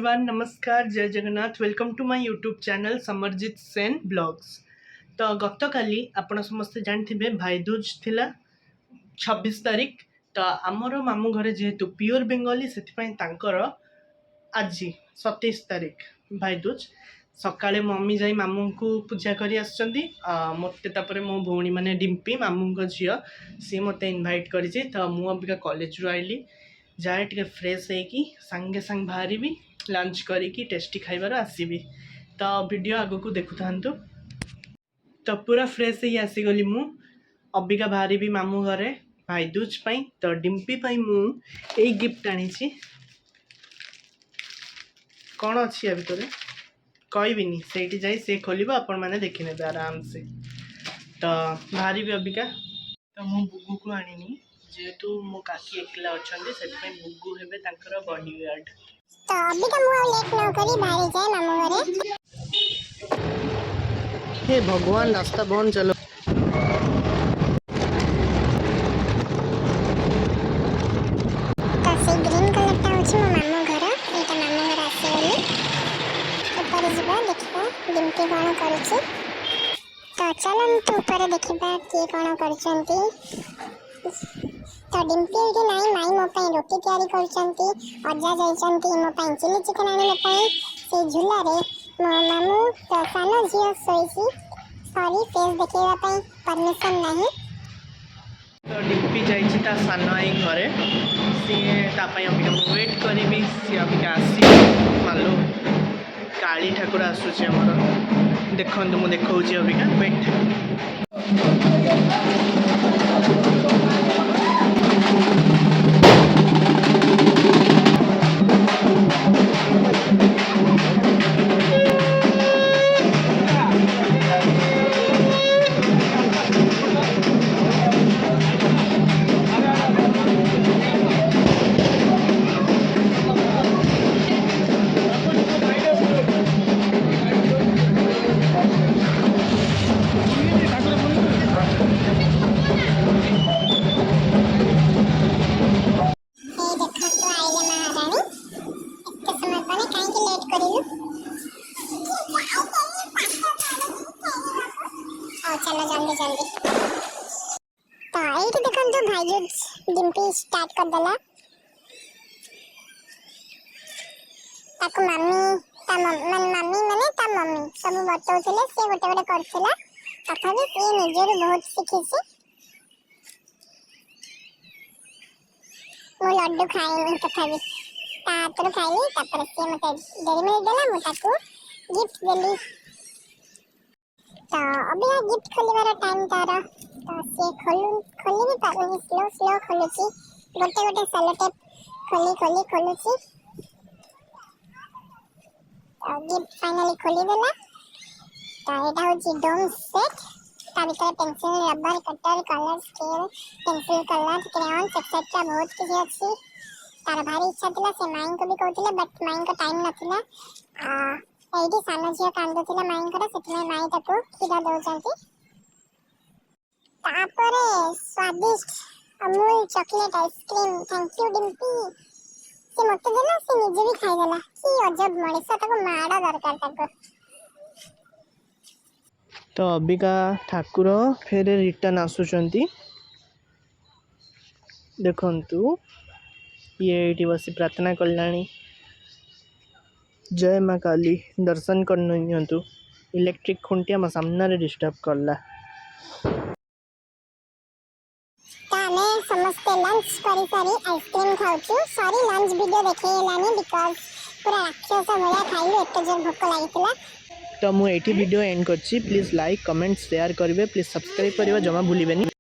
Everyone, नमस्कार, जय Jagannath. Welcome to my YouTube channel Samarjit Sen blogs. तो गत काली आपण समस्ते जानथिबे भाई दूज थिला 26 तारीख। तो आमर मामू घरे जेहेतु प्योर बेंगली से आज 27 तारीख भाई दूज सकाळे मम्मी जाई मामू को पूजा करी आछंती। मते तापरे मो भौणी माने डिम्पी मामू को झियो सी मते इनवाइट करिछि। तो मु अबिका कॉलेज रु आइली जाए टे फ्रेश होगी सांगे सांग बाहर लंच करी टेस्टी खाइबार आसबि। तो वीडियो आगो को देखु था। तो पूरा फ्रेश ही आसीगली मु अबिका बाहर मामू घरे भाई दूज पाई। तो डिम्पी पाई मु ए गिफ्ट आनी कौन अच्छी या भितर कहबिनी से जाई से खोल आपण मैंने देखने आराम से। तो बाहर भी अबिका तो मु बुगु को आनी जेहेतु मो काकी एकला अछंदी से बुगु हेबे तांकर बॉडीगार्ड। तो अभी तो मु लेट न करी बाहर जाए मामू घरे। हे भगवान रास्ता बंद चलो। तो से ग्रीन कलर ता होछि मो मामू घर एटा मामू घर आसेली ऊपर जीवा देखिबा डिम्पी कोन करूछि। तो चलन तो ऊपर देखिबा के कोन करछंती। तो डिम्पी के नाई माई मो पई रोटी तैयारी करछंती अजा जाइछंती मो पई चिली चिकन आने पई से झुला रे मो मामू तो सानो झियो सोइसी सॉरी फेस देखेबा पई परमिशन नाही। तो डिम्पी जाइछि ता सानो आई घरे सी ता पई अबिका मु वेट करबी सी अबिका आसी मालो काली ठाकुर आसुछि हमर देखंतु मु देखौछि अबिका वेट। चलो जल्दी जल्दी। तो ये देखो तो भाई जो डिम्पी स्टार्ट कर देला ताको मम्मी ता मम्मी माने ता मम्मी सब बतौथिले से गोटे गोटे करथिला तथापि से निजर बहुत सिखिछि। मो लड्डू खाइनी तथापि तातर खाइली तापर से मते डेरी मिल्क देला मु ताको गिफ्ट देली। तो अभी गिफ्ट खोलिबार टाइम तार तो से खोली भी पारुनी स्लो स्लो खोलुची गोटे गोटे सेलो टेप खोली खोलुची। तो गिफ्ट फाइनली खोली देला। तो एटा होची डोम सेट ता भीतर pencil rubber cutter colour scale pencil colour crayon etcetera बहुत किछ अछि। तार भारी इच्छा थिला से माइन को भी कहथिले बट माइन को टाइम नथिला। एडी सानो झियो कांदुथिला माइन कर सेतमे माई ताको खीरा दउचंती। तापरे स्वादिष्ट Amul chocolate ice cream thank you Dimpy से मते देला से निजे भी खाइ देला की अजब मଣିଷ ताको माडा दरकार ताको। तो अबिका ठाकुर फेरे रिटर्न आसुचंती देखंतु ये एटी बसी प्रार्थना कल्याणी जय माँ काली दर्शन करनु। इलेक्ट्रिक खुंटिया म सामने डिस्टर्ब करला। ताने समस्ते लंच करी सारी आइसक्रीम खाउछु। सॉरी लंच वीडियो देखेलानी बिकॉज़ पूरा राक्षस भया खाइलु एत जोर भूख लागितला। तो मु एटी वीडियो एंड करछि। प्लीज लाइक कमेंट शेयर करिवे प्लीज सब्सक्राइब करिवे जमा भूलिबेनी।